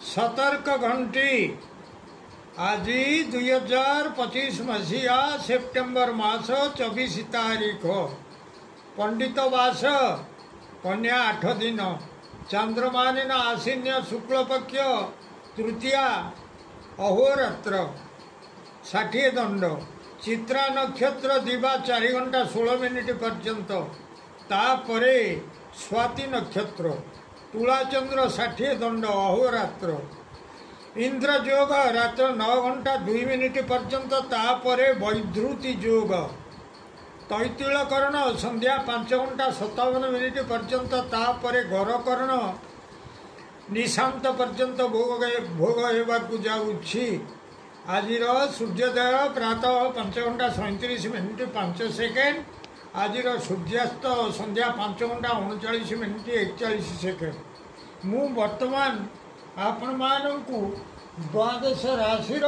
सतर्क घंटी आज 2025 मसीहा सेप्टेम्बर मास 24 तारीख पंडित वास कन्या 8 दिन चंद्रमान आश्विन्य शुक्ल पक्ष तृतीया अहोरात्र 60 दंड चित्रा नक्षत्र दिवा 4 घंटा 16 मिनिट पर्यंत तापरे स्वाति नक्षत्र तुलाचंद्र 60 दंड अहोरात्र इंद्र योग रात्र 9 घंटा 2 मिनिट पर्यंत तापरे वैधृति योग तैतिलकरण संध्या 5 घंटा 57 मिनिट पर्यंत तापरे गरकरण निशांत पर्यंत भोग होगाकू जाऊँगी। आज सूर्योदय प्रातः 5 घंटा 37 मिनिट 5 सेकेंड आज सूर्यास्त संध्या 5 घंटा 39 मिनिट 41 सेकेंड। मु वर्तमान आपण मानू द्वादश राशि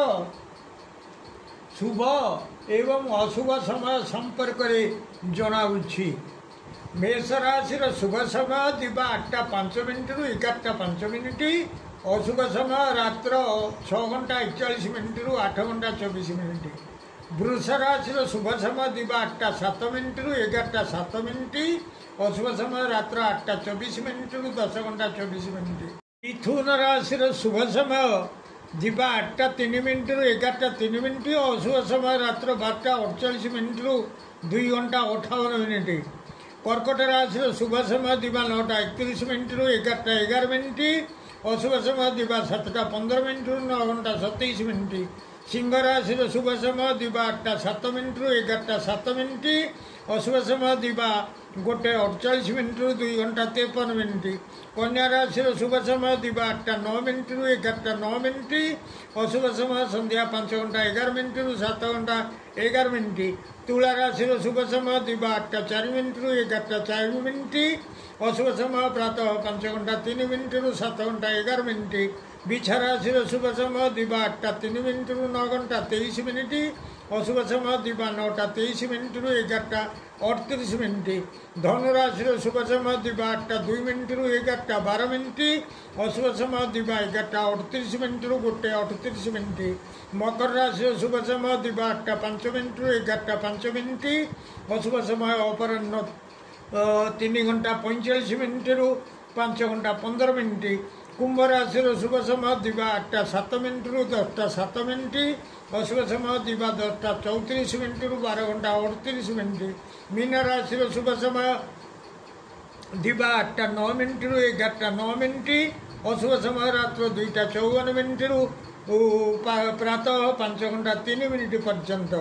शुभ एवं अशुभ समय संपर्क में जनाऊँगी। मेष राशि शुभ समय दिवा 8टा 5 मिनिट रु 11टा 5 मिनिट अशुभ समय रात्र 6 घंटा 41 मिनिट रु 8 घंटा 24 मिनिट। वृष राशि शुभ समय दिवा 8टा 7 मिनिट रु 11टा 7 मिनिट अशुभ समय रात्र 8टा 24 मिनिट रु 10 घंटा 24 मिनिट। मिथुन राशि शुभ समय दिवा 8टा 3 मिनिट रु 11टा 3 मिनिट अशुभ समय रात्र 12टा 48 मिनिट रु 2 घंटा 58 मिनिट। कर्कट राशि शुभ समय दिवा 9टा 31 मिनिट रु 11टा 11 मिनिट अशुभ समय दिवा 7टा 15 मिनिट रु 9 घंटा 27 मिनिट। सिंह राशि शुभ समय दिवा 8टा 7 मिनिट रु 11टा 7 मिनिट अशुभ समय दिवा 1टा 48 मिनिट रु 2 घंटा 53 मिनिट। कन्या राशि शुभ समय दिवा 8टा 9 मिनिट रु 11टा 9 मिनिट अशुभ समय संध्या 5 घंटा 11 मिनिट रु 7 घंटा 11 मिनिट। तुला राशि शुभ समय दिवा 8टा 4 मिनिट रु 11टा 4 मिनिट अशुभ समय प्रातः 5 घंटा 3 मिनिट रु 7 घंटा 11 मिनिट। बिछा राशि शुभ समय दिवा 8टा 3 मिनिट रु 9 घंटा 23 मिनिट अशुभ समय दिवा 9टा 23 मिनिट रु 11टा 38 मिनिट। धनु राशि शुभ समय दिवा 8टा 2 मिनिट रु 11टा 12 मिनिट अशुभ समय दिवा 11टा 38 मिनिट रु 1टा 38 मिनिट। मकर राशि शुभ समय दिवा 8टा 5 मिनिट रु 11टा 5 मिनिट अशुभ समय अपराह्न 3 घंटा 45 मिनिट रु 5 घंटा 15 मिनिट। कुंभ राशि शुभ समय दिवा 8टा 7 मिनिट रु 10टा 7 मिनिट अशुभ समय दिवा 10टा 34 मिनिट रु 12 घंटा 38 मिनिट। मीन राशि शुभ समय दिवा 8टा 9 मिनिट रु 11टा 9 मिनिट अशुभ समय रात्र 2टा 54 मिनिट रु प्रातः 5 घंटा 3 मिनिट पर्यंत।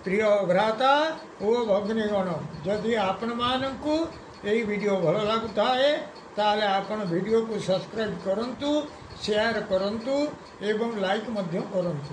प्रिय भ्राता ओ भगिनीगण जदि आपण मानकु यही वीडियो भल लगुता है ताले आपण वीडियो को सब्सक्राइब करंतु शेयर करंतु एवं लाइक मध्य करंतु।